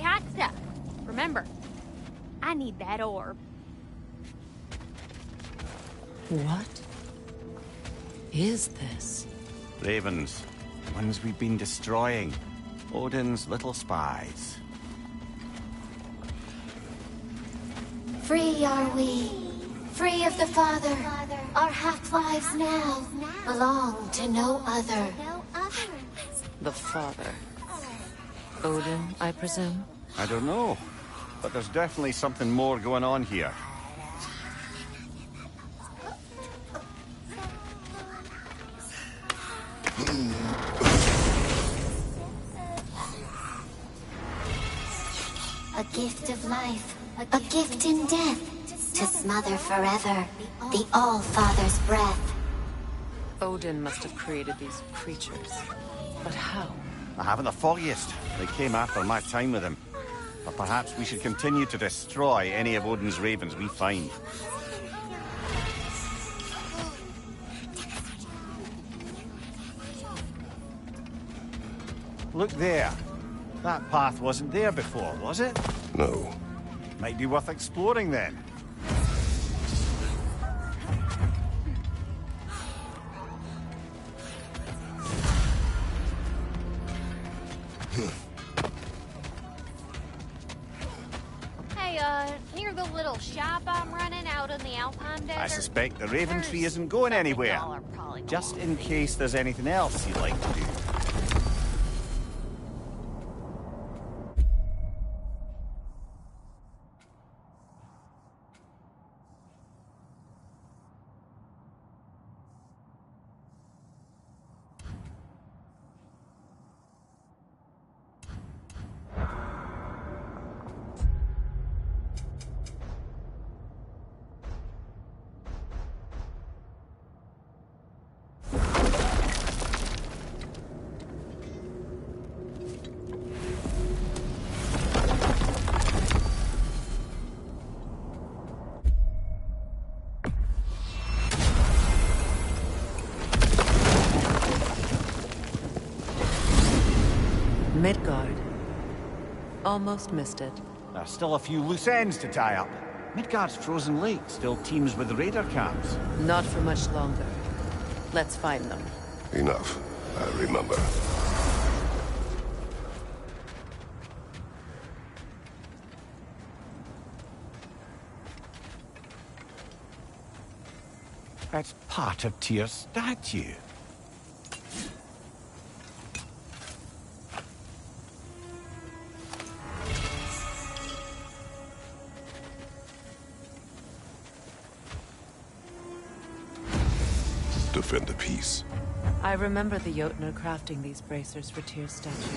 Hey, hot stuff. Remember, I need that orb. What is this? Ravens. Ones we've been destroying. Odin's little spies. Free are we, free of the Father. Our half-lives now belong to no other. The Father. Odin, I presume? I don't know, but there's definitely something more going on here. A gift of life, a gift in death, to smother forever the All-Father's breath. Odin must have created these creatures. But how? I haven't the foggiest. They came after my time with him. But perhaps we should continue to destroy any of Odin's ravens we find. Look there. That path wasn't there before, was it? No. Might be worth exploring then. Hey, near the little shop I'm running out in the Alpine Desert. I suspect the raven tree isn't going anywhere. y'all are probably Just in case there's anything else you'd like to do. Midgard. Almost missed it. There's still a few loose ends to tie up. Midgard's frozen lake still teems with raider camps. Not for much longer. Let's find them. Enough. I remember. That's part of Tyr's statue. Defend the peace. I remember the Jotnar crafting these bracers for Tyr's statue.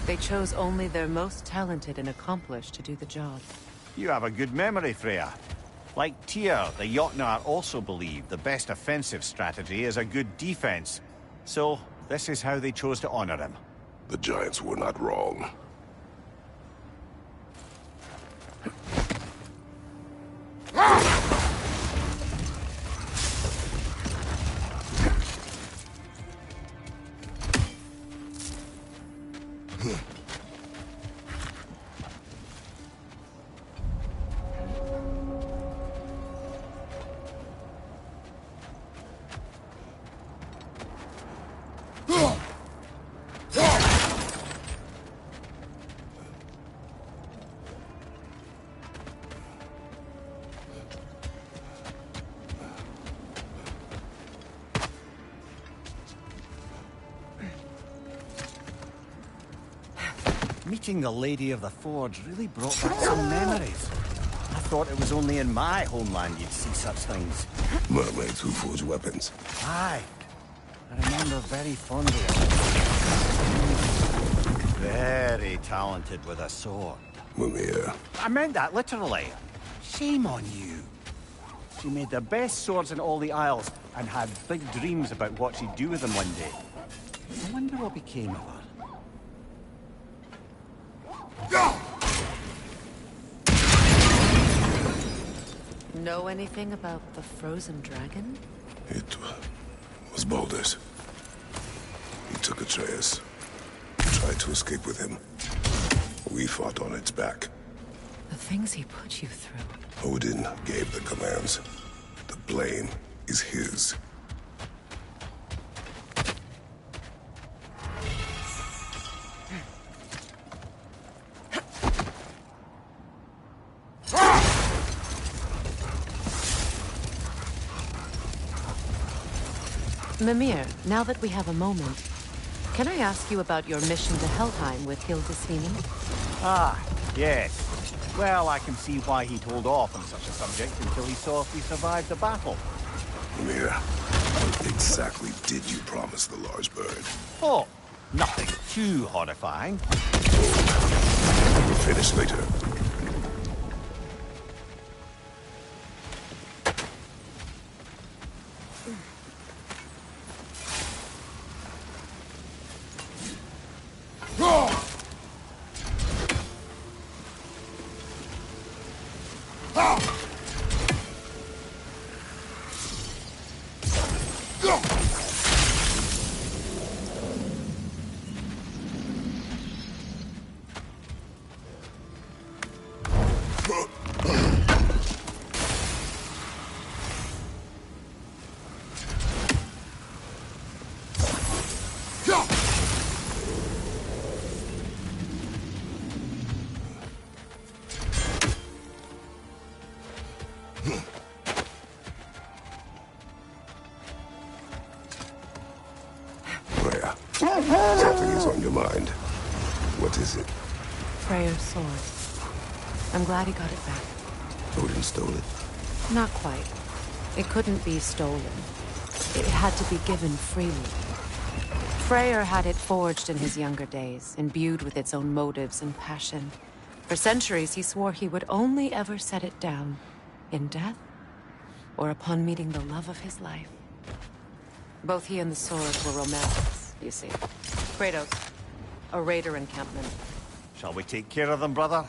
They chose only their most talented and accomplished to do the job. You have a good memory, Freya. Like Tyr, the Jotnar also believe the best offensive strategy is a good defense. So, this is how they chose to honor him. The giants were not wrong. Meeting the Lady of the Forge really brought back some memories. I thought it was only in my homeland you'd see such things. Mermaids who forge weapons. Aye. I remember very fondly of her. Very talented with a sword. Mimir. I meant that literally. Shame on you. She made the best swords in all the Isles and had big dreams about what she'd do with them one day. I wonder what became of her. Know anything about the frozen dragon? It was Baldur's. He took Atreus. Tried to escape with him. We fought on its back. The things he put you through. Odin gave the commands. The blame is his. Mimir, now that we have a moment, can I ask you about your mission to Helheim with Hildisvini? Ah, yes. Well, I can see why he'd hold off on such a subject until he saw if we survived the battle. Mimir, what exactly did you promise the large bird? Oh, nothing too horrifying. We'll finish later. Freya, something is on your mind. What is it? Freyr's sword. I'm glad he got it back. Odin stole it? Not quite. It couldn't be stolen. It had to be given freely. Freyr had it forged in his younger days, imbued with its own motives and passion. For centuries, he swore he would only ever set it down in death or upon meeting the love of his life. Both he and the sword were romantics, you see. Kratos, a raider encampment. Shall we take care of them, brother?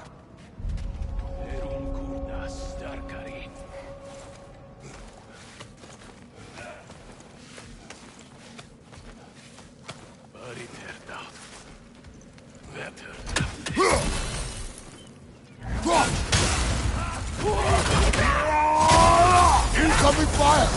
Incoming fire!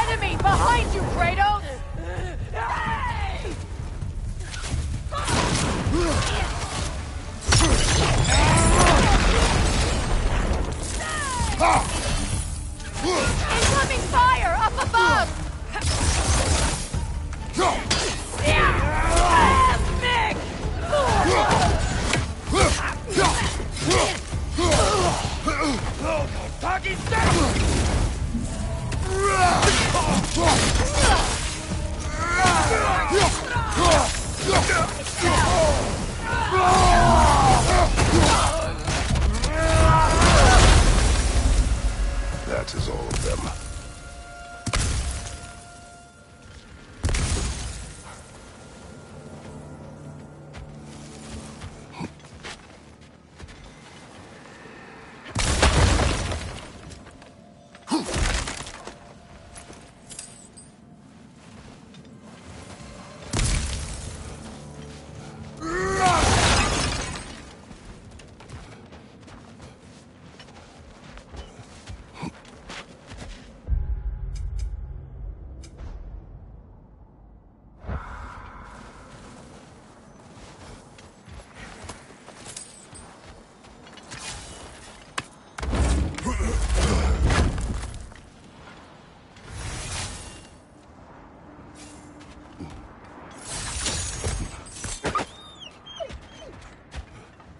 Enemy behind you, Kratos! Incoming fire up above! Nick! That is all of them.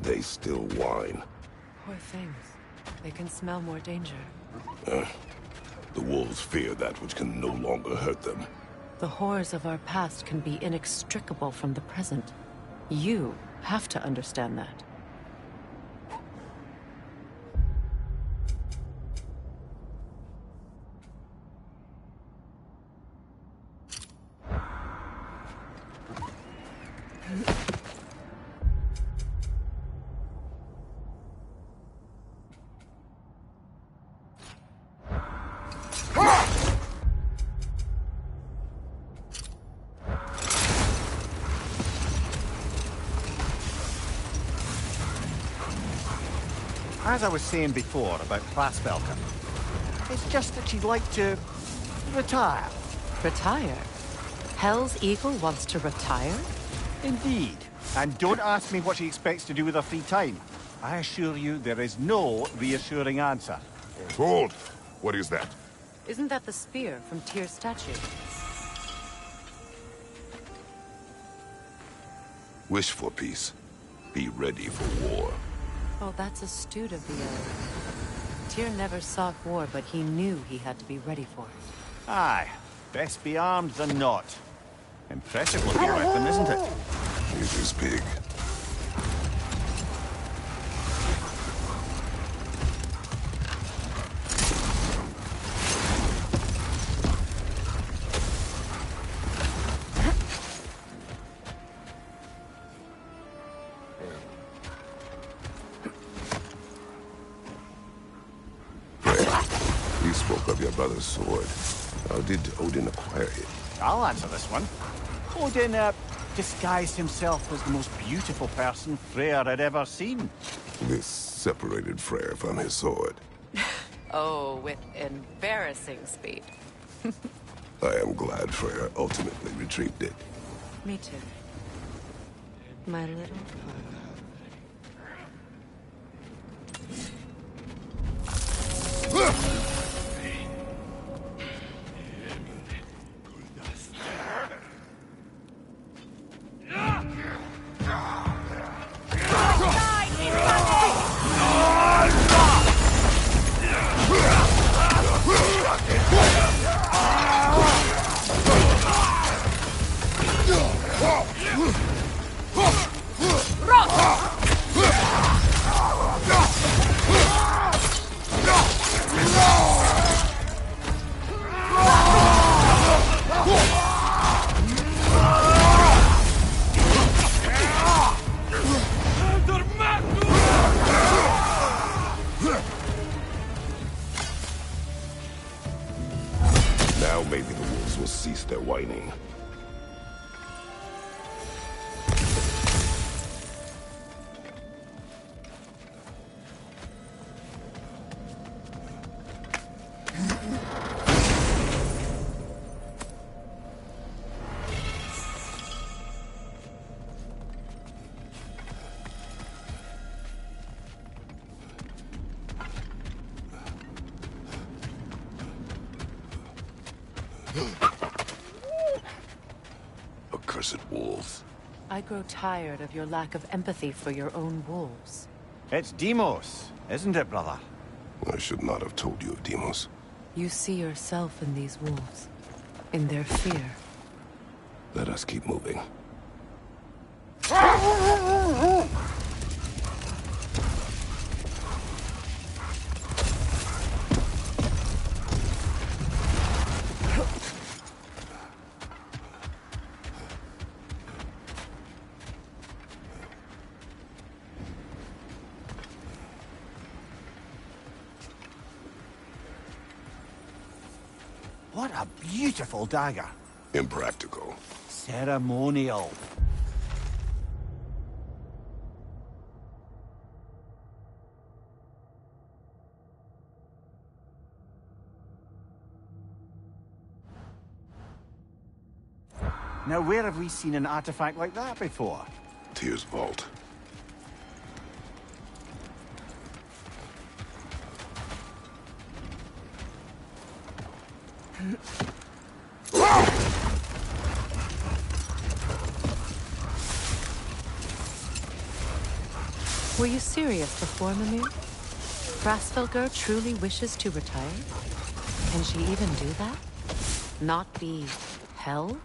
They still whine. Poor things. They can smell more danger. The wolves fear that which can no longer hurt them. The horrors of our past can be inextricable from the present. You have to understand that. As I was saying before about Plasvelka, it's just that she'd like to retire. Retire? Hell's Eagle wants to retire? Indeed. And don't ask me what she expects to do with her free time. I assure you there is no reassuring answer. Hold! What is that? Isn't that the spear from Tyr's statue? Wish for peace. Be ready for war. Oh, that's astute of the Earth. Tyr never sought war, but he knew he had to be ready for it. Aye. Best be armed than not. Impressive looking weapon, isn't it? It is big. You spoke of your brother's sword. How did Odin acquire it? I'll answer this one. Odin, disguised himself as the most beautiful person Freyr had ever seen. This separated Freyr from his sword. Oh, with embarrassing speed. I am glad Freyr ultimately retrieved it. Me too. My little Now maybe the wolves will cease their whining. Accursed wolves. I grow tired of your lack of empathy for your own wolves. It's Demos, isn't it, brother? I should not have told you of Demos. You see yourself in these wolves, in their fear. Let us keep moving. What a beautiful dagger. Impractical. Ceremonial. Now, where have we seen an artifact like that before? Tyr's vault. Were you serious before, Mimir? Brasfelger truly wishes to retire? Can she even do that? Not be hell?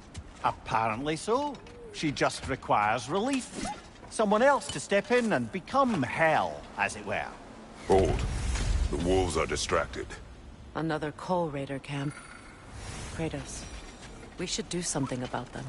Apparently so. She just requires relief. Someone else to step in and become hell, as it were. Hold. The wolves are distracted. Another Coal Raider camp. Kratos, we should do something about them.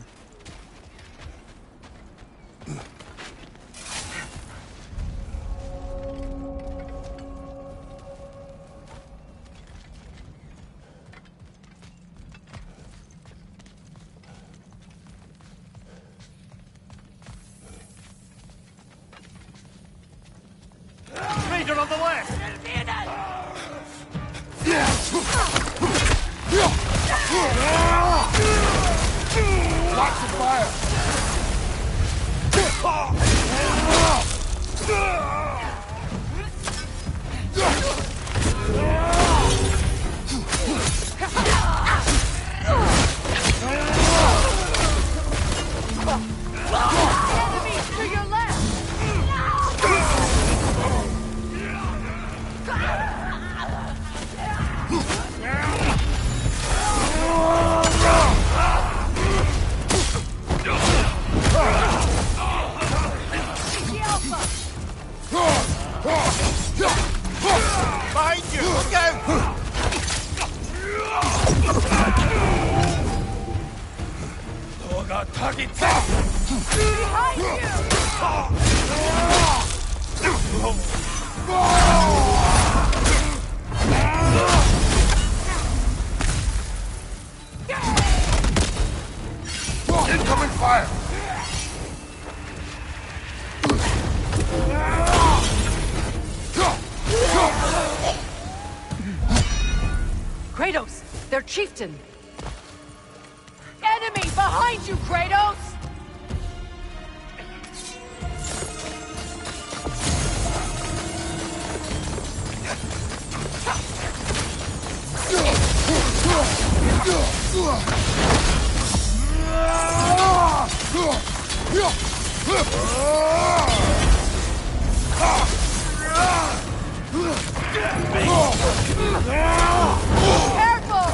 Raider on the left! Watch the fire! Enemies to your left! Behind you! Look out! Behind you! Incoming fire! Kratos! Their chieftain! Enemy behind you, Kratos! Careful!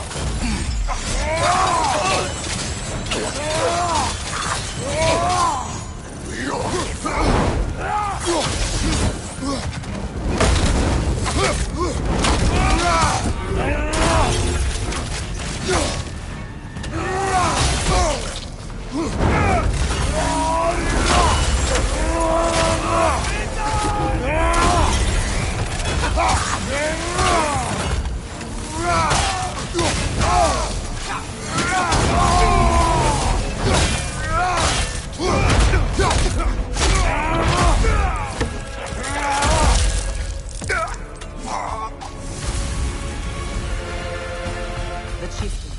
The chieftain.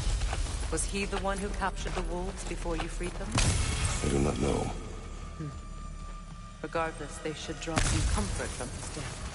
Was he the one who captured the wolves before you freed them? I do not know. Regardless, they should draw some comfort from his death.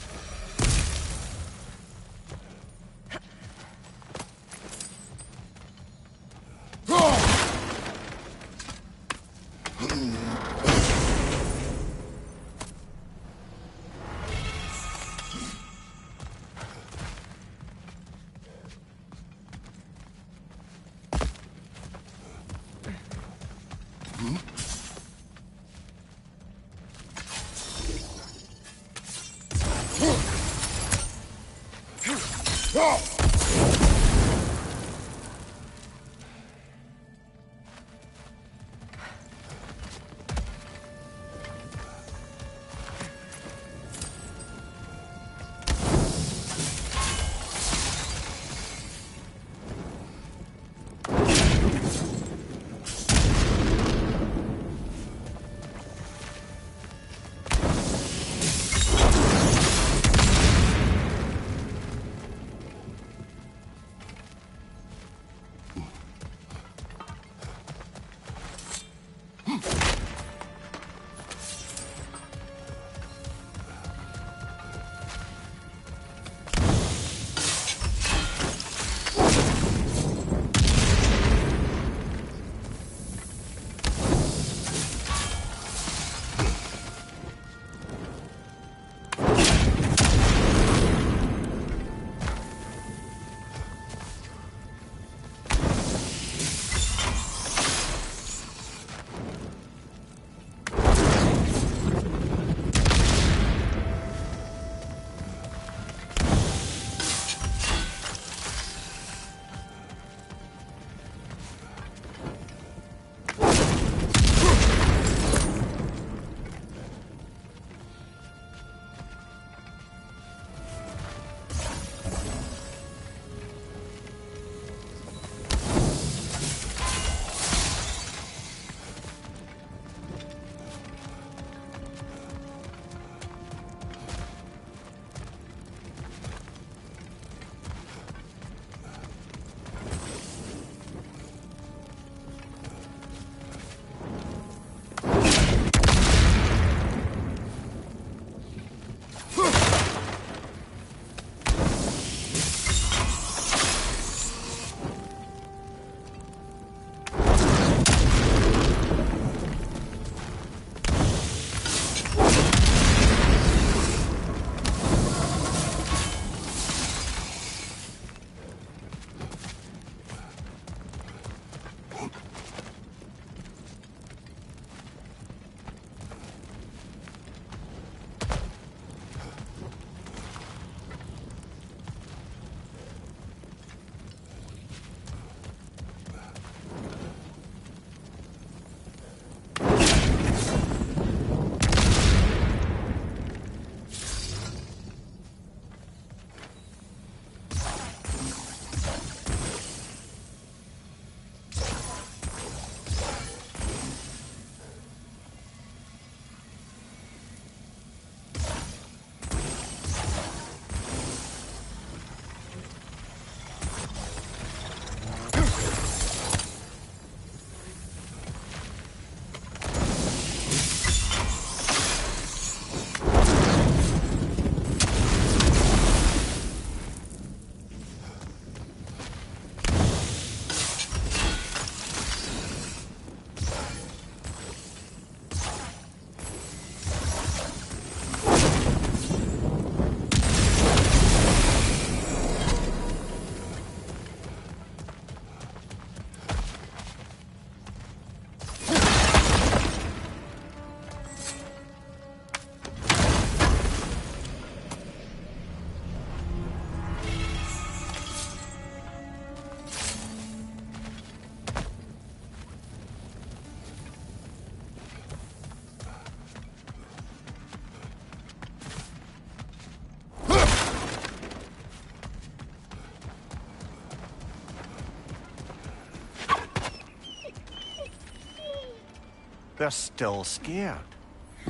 They're still scared.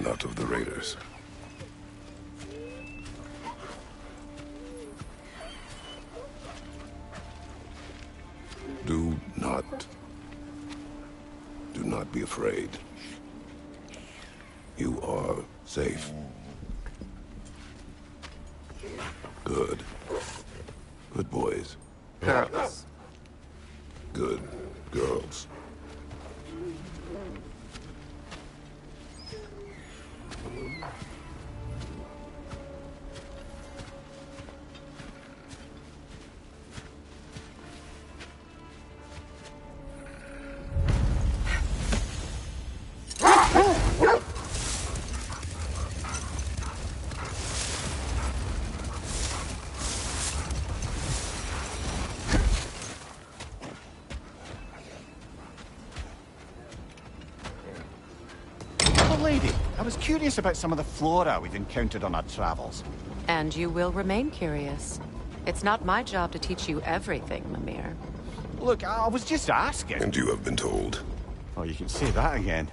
Not of the raiders. Do not be afraid. You are safe. Good. Good boys. Girls. Good girls. Lady, I was curious about some of the flora we've encountered on our travels. And you will remain curious. It's not my job to teach you everything, Mimir. Look, I was just asking. And you have been told. Oh, you can say that again.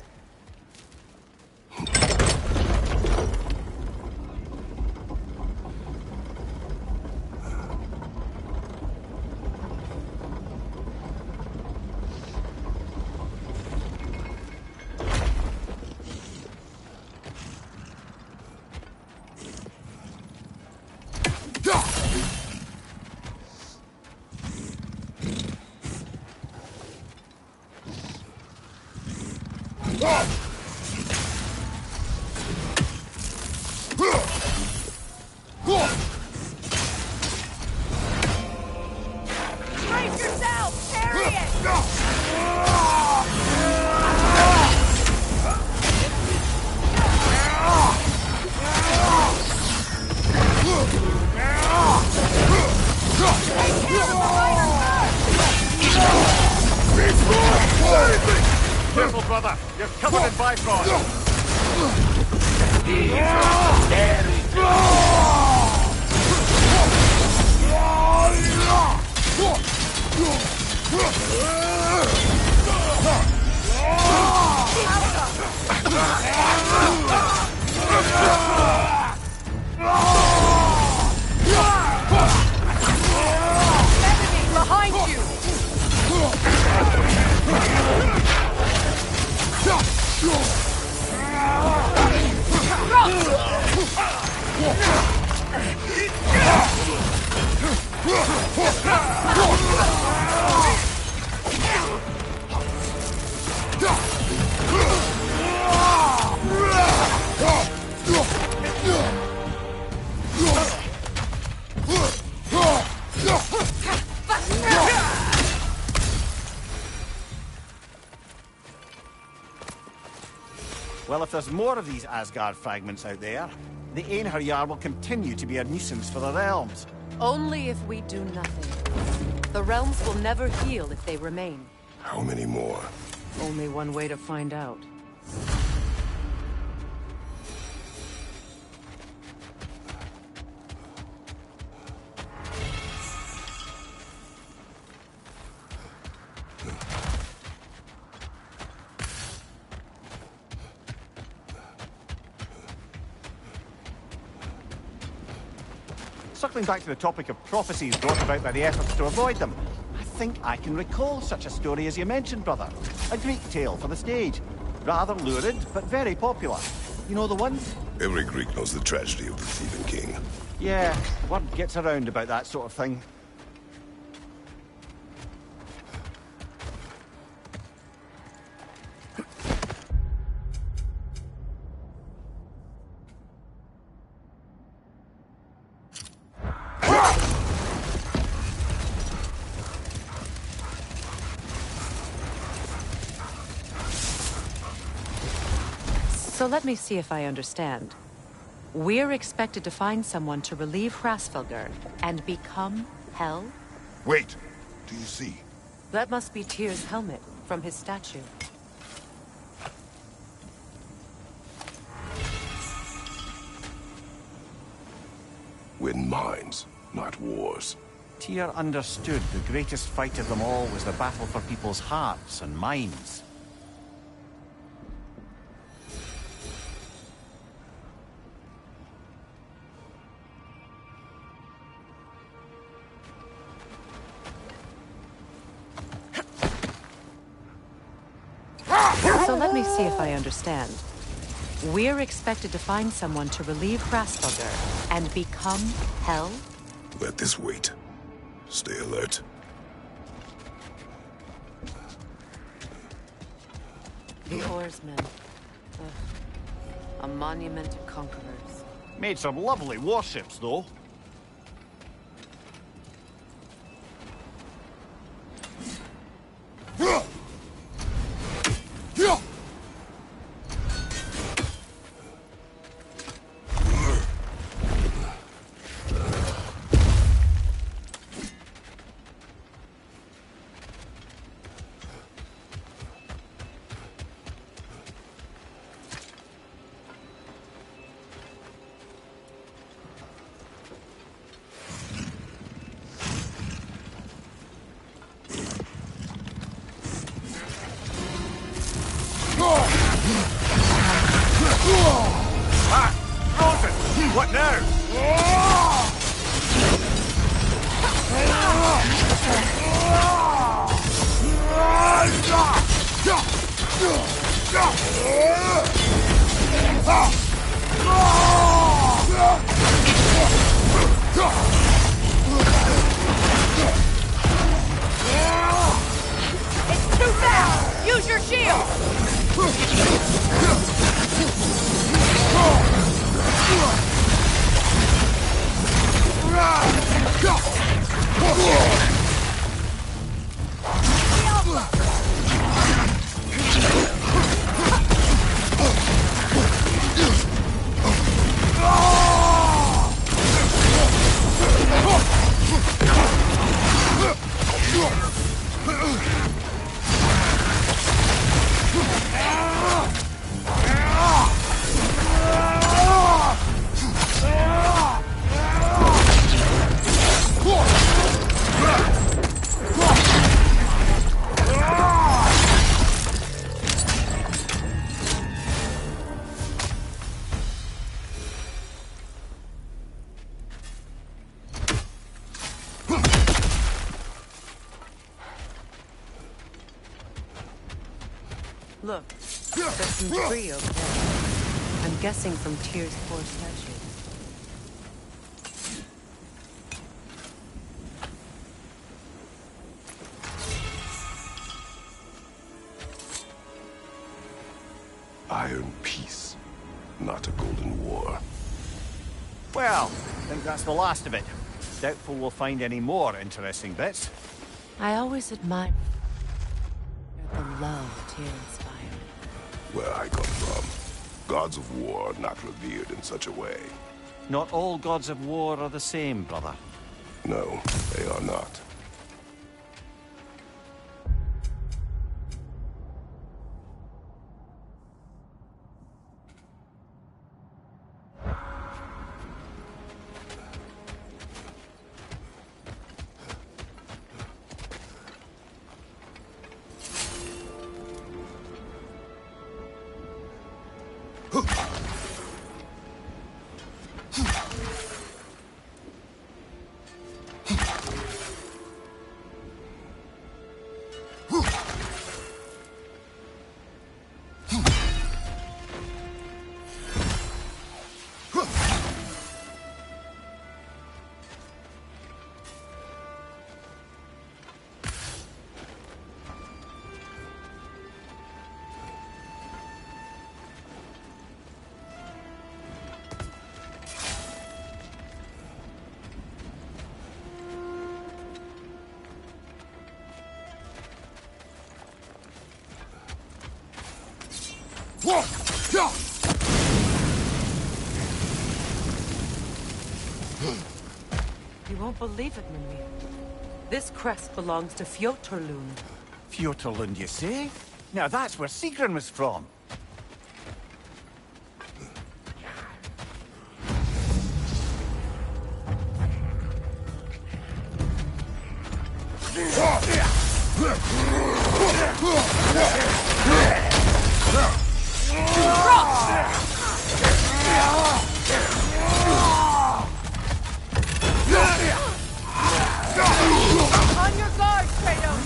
Brace yourself! Parry it! Careful, brother. You're covered in bifrost. Behind you! Well, if there's more of these Asgard fragments out there, the Einherjar will continue to be a nuisance for the realms. Only if we do nothing. The realms will never heal if they remain. How many more? Only one way to find out. Circling back to the topic of prophecies brought about by the efforts to avoid them, I think I can recall such a story as you mentioned, brother. A Greek tale for the stage. Rather lurid, but very popular. You know the one? Every Greek knows the tragedy of the thieving king. Yeah, word gets around about that sort of thing. So let me see if I understand. We're expected to find someone to relieve Hrasfellgr and become Hell? Wait! Do you see? That must be Tyr's helmet from his statue. Win minds, not wars. Tyr understood the greatest fight of them all was the battle for people's hearts and minds. So let me see if I understand. We're expected to find someone to relieve Hrasfellgr and become Hell? Let this wait. Stay alert. The Oarsmen. A monument to conquerors. Made some lovely warships, though. What now? It's too fast! Use your shield! Look, there's some debris over there. I'm guessing from Tyr's poor statue. Iron peace, not a golden war. Well, I think that's the last of it. Doubtful we'll find any more interesting bits. I always admired the love Tyr inspired. Where I come from, Gods of war are not revered in such a way. Not all gods of war are the same, brother. No, they are not. You won't believe it, Mimir. This crest belongs to Fjotorlund. Fjotorlund, you say? Now that's where Sigrun was from. On your guard, Kratos!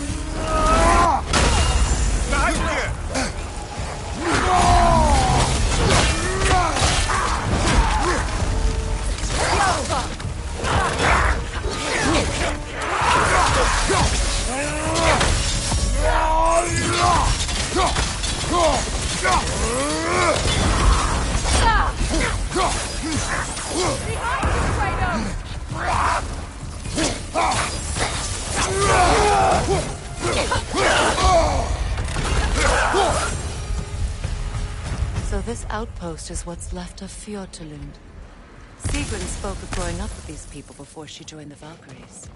So this outpost is what's left of Fjotorlund. Sigrun spoke of growing up with these people before she joined the Valkyries.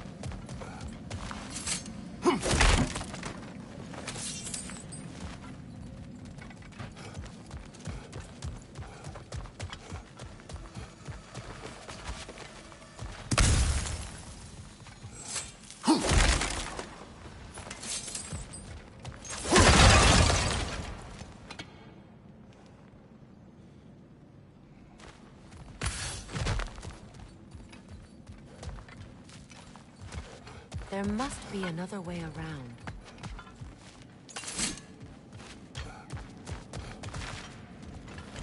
There must be another way around.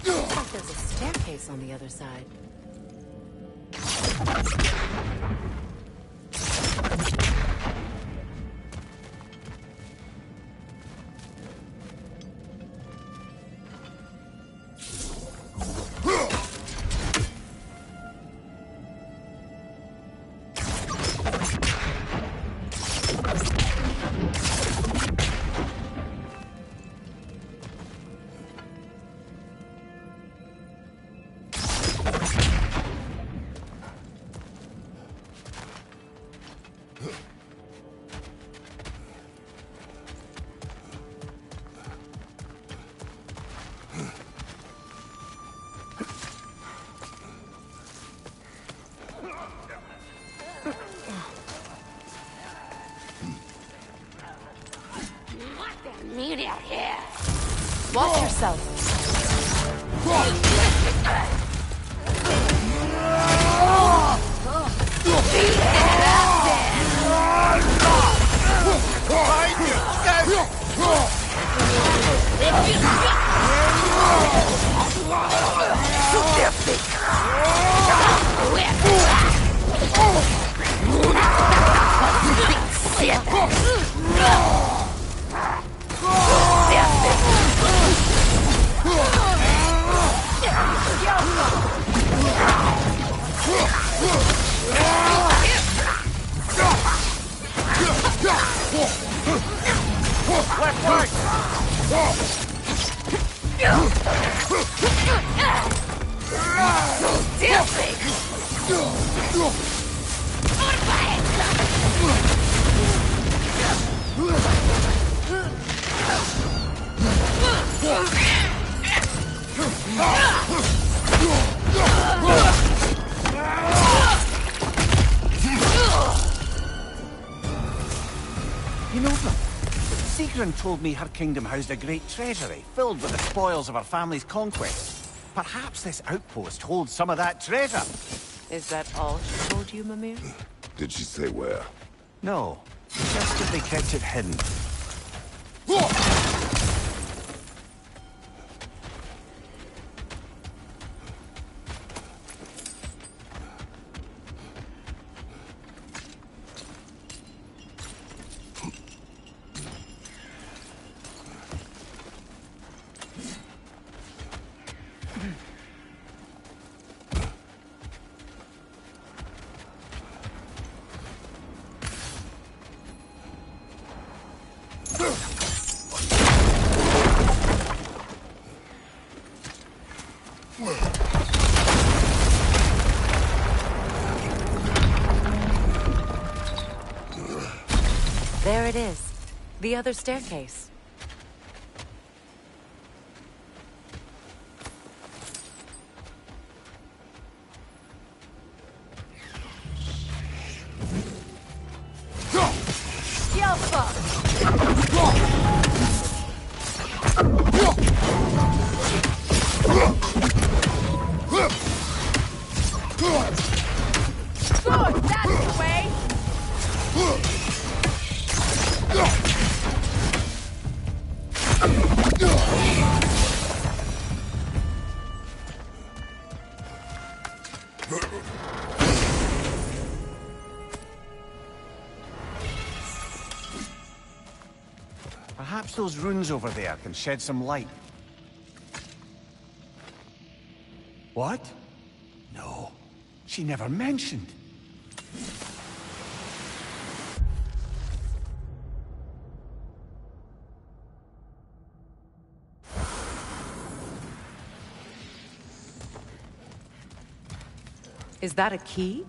Looks like there's a staircase on the other side. Watch yourself. You know, Sigrun told me her kingdom housed a great treasury filled with the spoils of her family's conquests. Perhaps this outpost holds some of that treasure. Is that all she told you, Mimir? Did she say where? No, just that they kept it hidden. There it is. The other staircase. Perhaps those runes over there can shed some light. What? No, she never mentioned. Is that a key?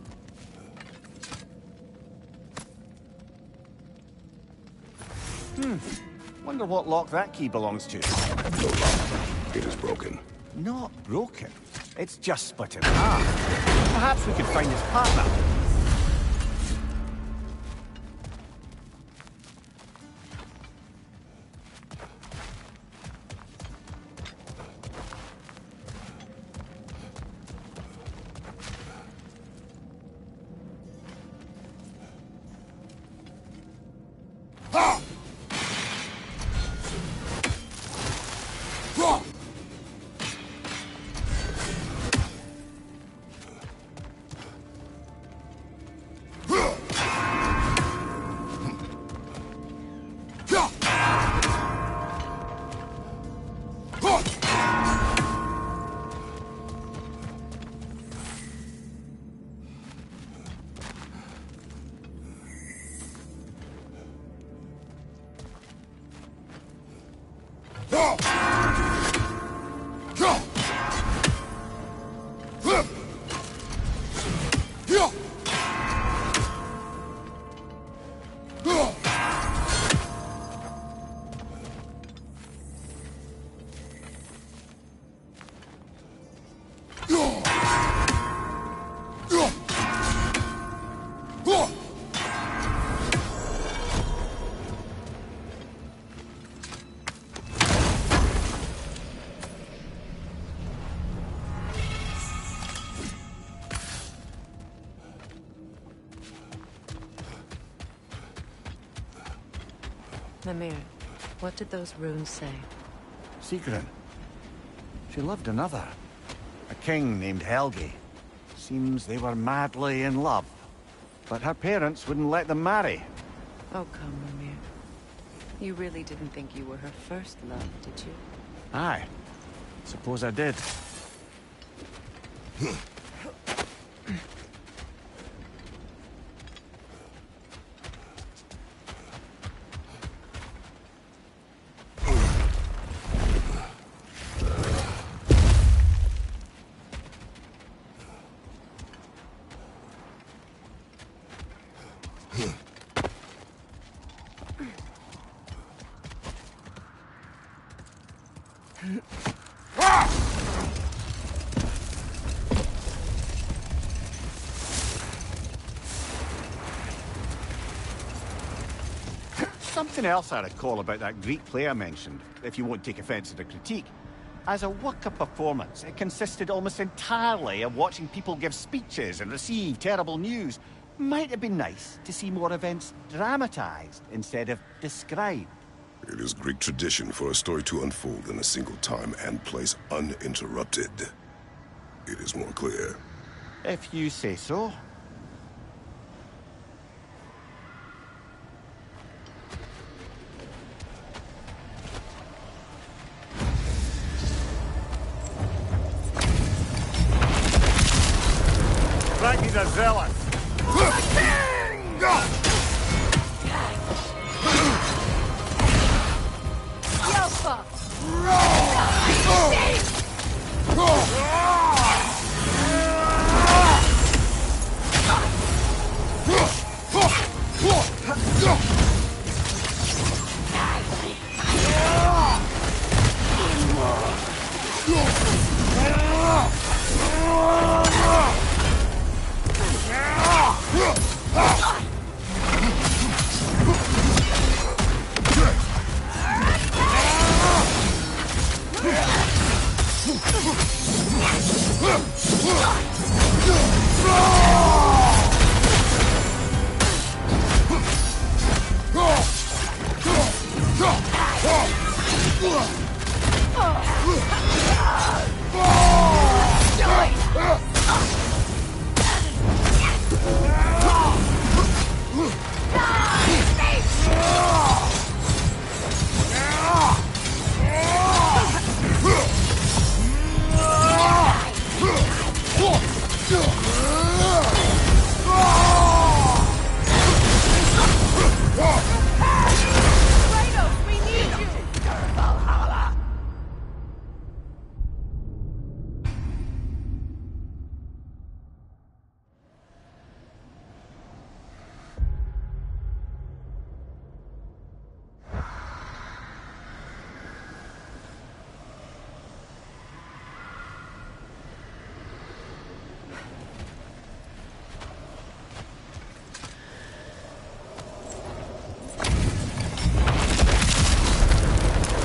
Wonder what lock that key belongs to. No lock. It is broken. Not broken. It's just split in half. Perhaps we could find his partner. Mimir, what did those runes say? Sigrun. She loved another. A king named Helgi. Seems they were madly in love. But her parents wouldn't let them marry. Oh, come, Mimir. You really didn't think you were her first love, did you? Aye. Suppose I did. Something else I recall about that Greek play I mentioned, if you won't take offence at the critique. As a work of performance, it consisted almost entirely of watching people give speeches and receive terrible news. Might have been nice to see more events dramatised instead of described. It is Greek tradition for a story to unfold in a single time and place uninterrupted. It is more clear. If you say so. Frankie the Zealot!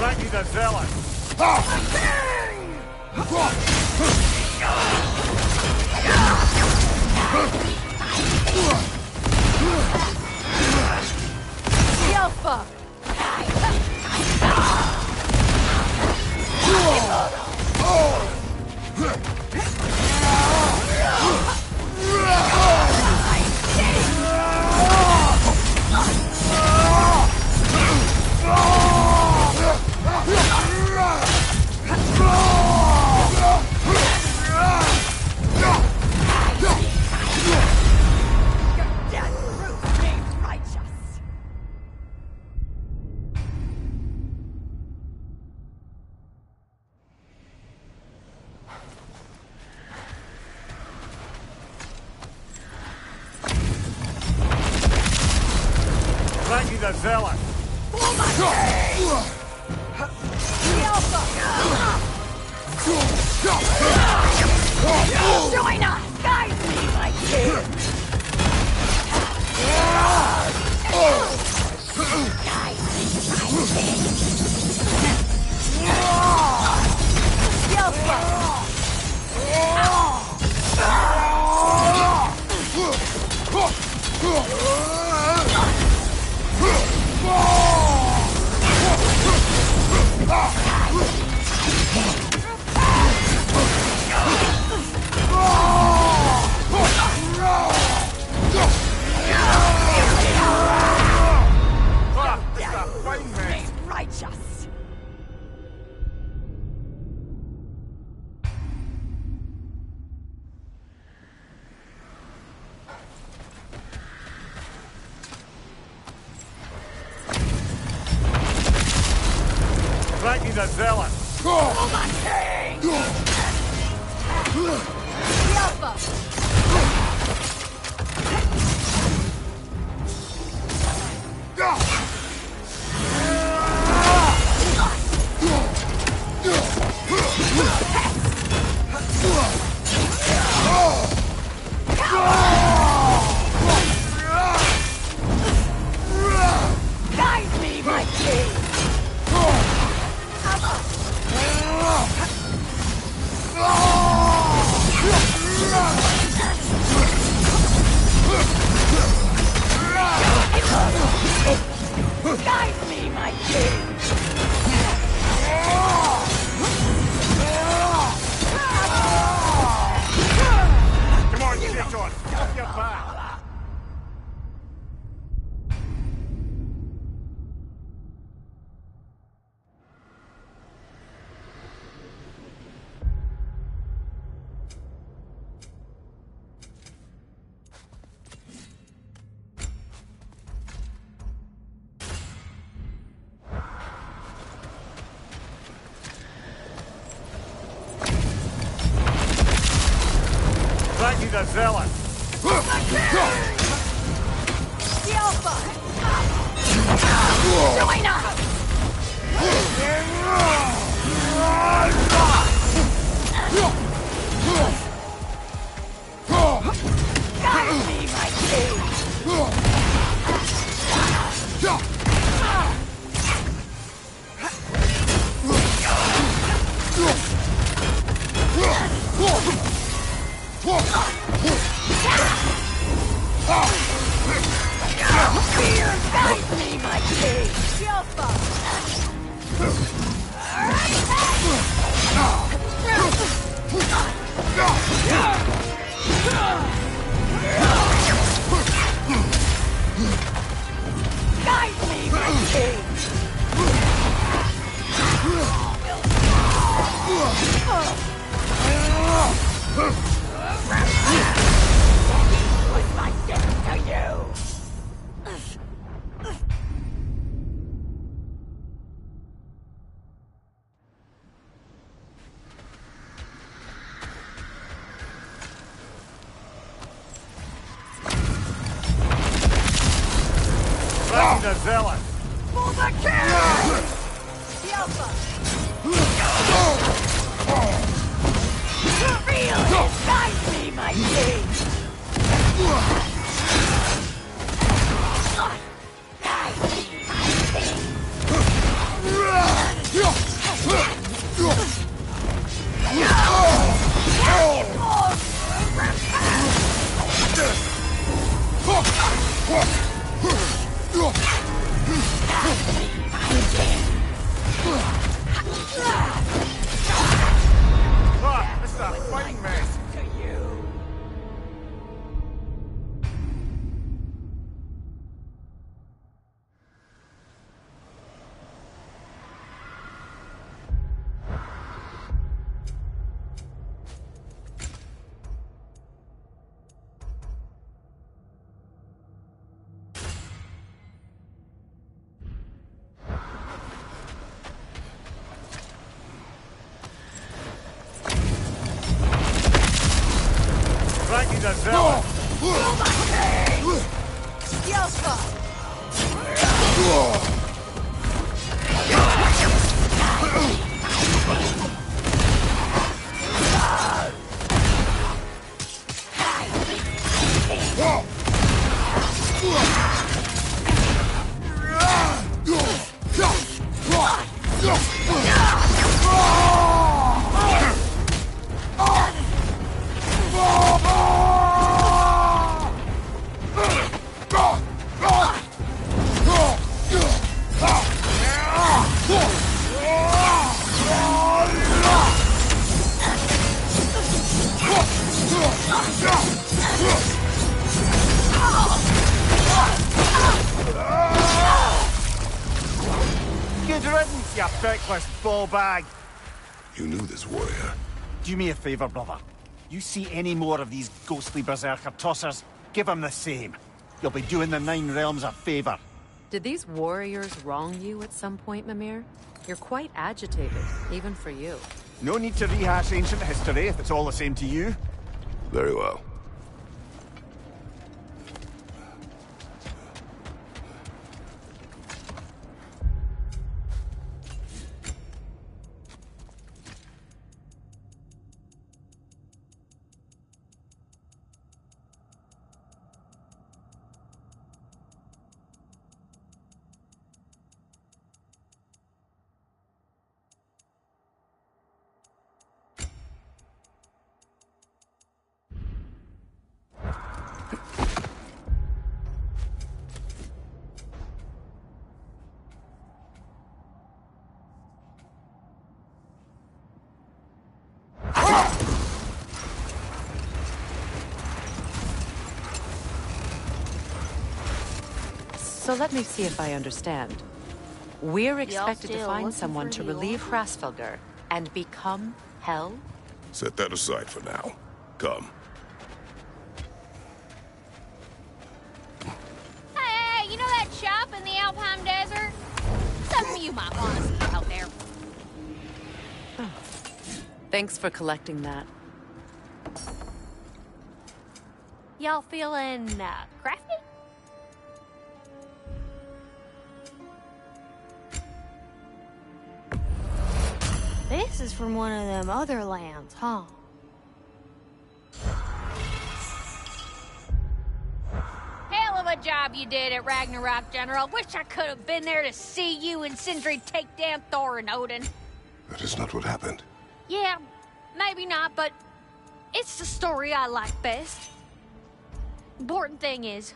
Frankie the Zealot! Alpha! Frankie the Zealot! Join us! Guide me, my kid! Righteous! Frankie the Zealot! Oh, my king! Alpha! the zealot! The Alpha! Join us! Guide me, my king! Fear, guide me, my king! The Alpha! Guide me, my king! What's my debt to you? The zealot! For the kill! The Alpha! Feel it! Guide me, my king! Guide me, my king! Ah, this is a fighting mess! Frankie the zealot! The Alpha! Good riddance, you feckless ball bag! You knew this warrior. Do me a favour, brother. You see any more of these ghostly berserker tossers, give them the same. You'll be doing the Nine Realms a favour. Did these warriors wrong you at some point, Mimir? You're quite agitated, even for you. No need to rehash ancient history if it's all the same to you. Very well. So let me see if I understand. We're expected to still find looking someone for to the relieve Hrasfelger and become Hell? Set that aside for now. Come. Hey, you know that shop in the Alpine Desert? Something you might want to see out there. Thanks for collecting that. Y'all feeling, crafty? This is from one of them other lands, huh? Hell of a job you did at Ragnarok, General. Wish I could have been there to see you and Sindri take down Thor and Odin. That is not what happened. Yeah, maybe not, but it's the story I like best. Important thing is,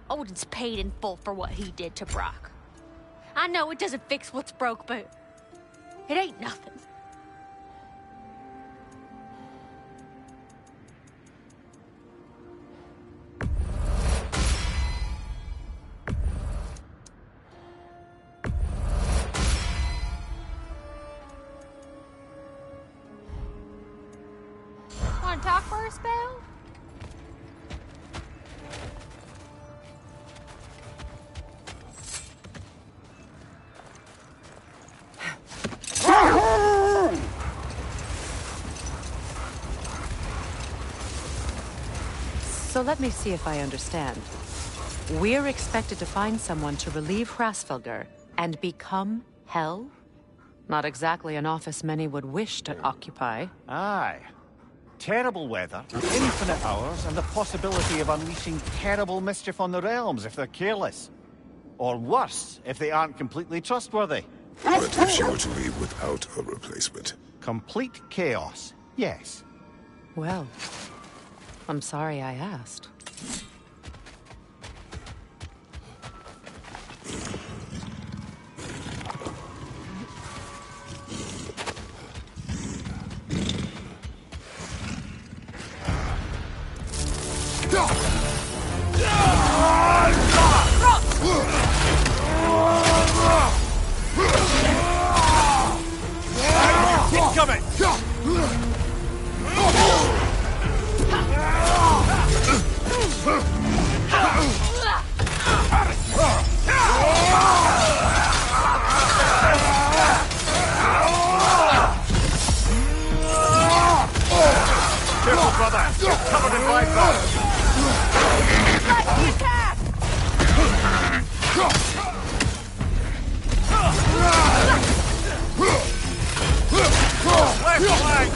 Odin's paid in full for what he did to Brock. I know it doesn't fix what's broke, but it ain't nothing. Want to talk for a spell? So let me see if I understand. We're expected to find someone to relieve Hrasfelger and become Hell? Not exactly an office many would wish to occupy. Aye. Terrible weather, infinite hours, and the possibility of unleashing terrible mischief on the realms if they're careless. Or worse, if they aren't completely trustworthy. But if she were to leave without a replacement? Complete chaos, yes. Well, I'm sorry I asked. Coming! Careful, brother! You're covered in bifrost! Like the attack! Left flank!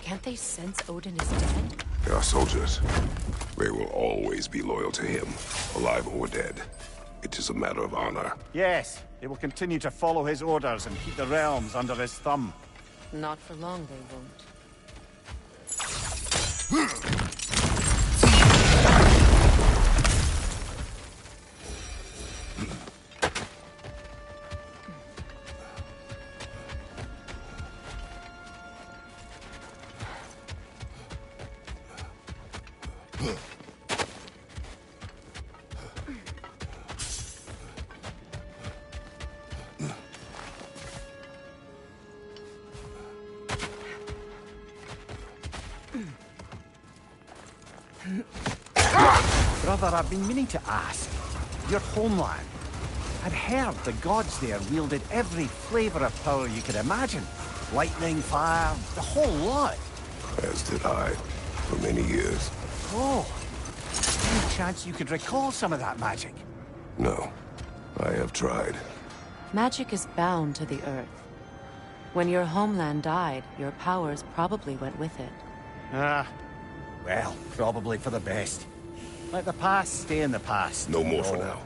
Can't they sense Odin is dead? They are soldiers. They will always be loyal to him, alive or dead. It is a matter of honor. Yes, they will continue to follow his orders and keep the realms under his thumb. Not for long, they won't. Brother, I've been meaning to ask. Your homeland. I'd heard the gods there wielded every flavor of power you could imagine. Lightning, fire, the whole lot. As did I, for many years. Oh. Any chance you could recall some of that magic? No, I have tried. Magic is bound to the earth. When your homeland died, your powers probably went with it. Well, probably for the best. Let the past stay in the past. No more for now.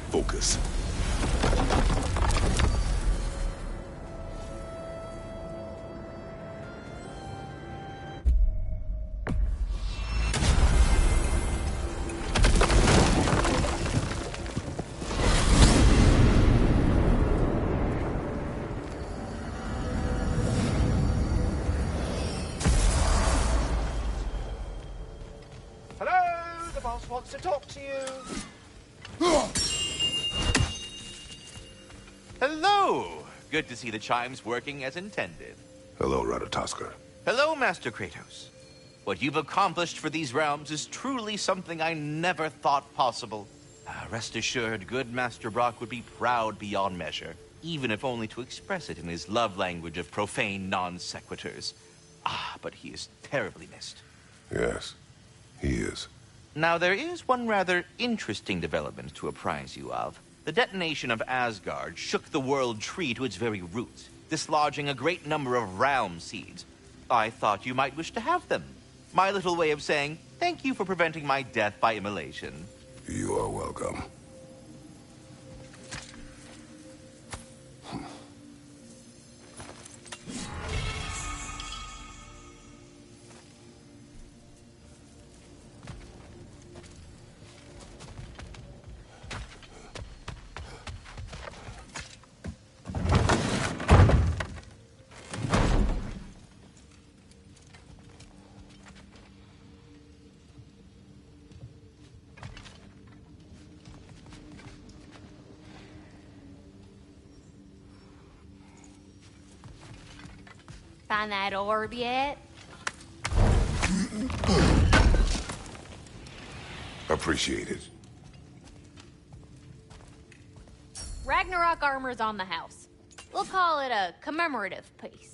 Focus. wants to talk to you. Hello! Good to see the chimes working as intended. Hello, Ratatoskr. Hello, Master Kratos. What you've accomplished for these realms is truly something I never thought possible. Rest assured, good Master Brock would be proud beyond measure, even if only to express it in his love language of profane non-sequiturs. But he is terribly missed. Yes, he is. Now, there is one rather interesting development to apprise you of. The detonation of Asgard shook the world tree to its very roots, dislodging a great number of realm seeds. I thought you might wish to have them. My little way of saying, thank you for preventing my death by immolation. You are welcome. Find that orb yet? Appreciate it. Ragnarok armor's on the house. We'll call it a commemorative piece.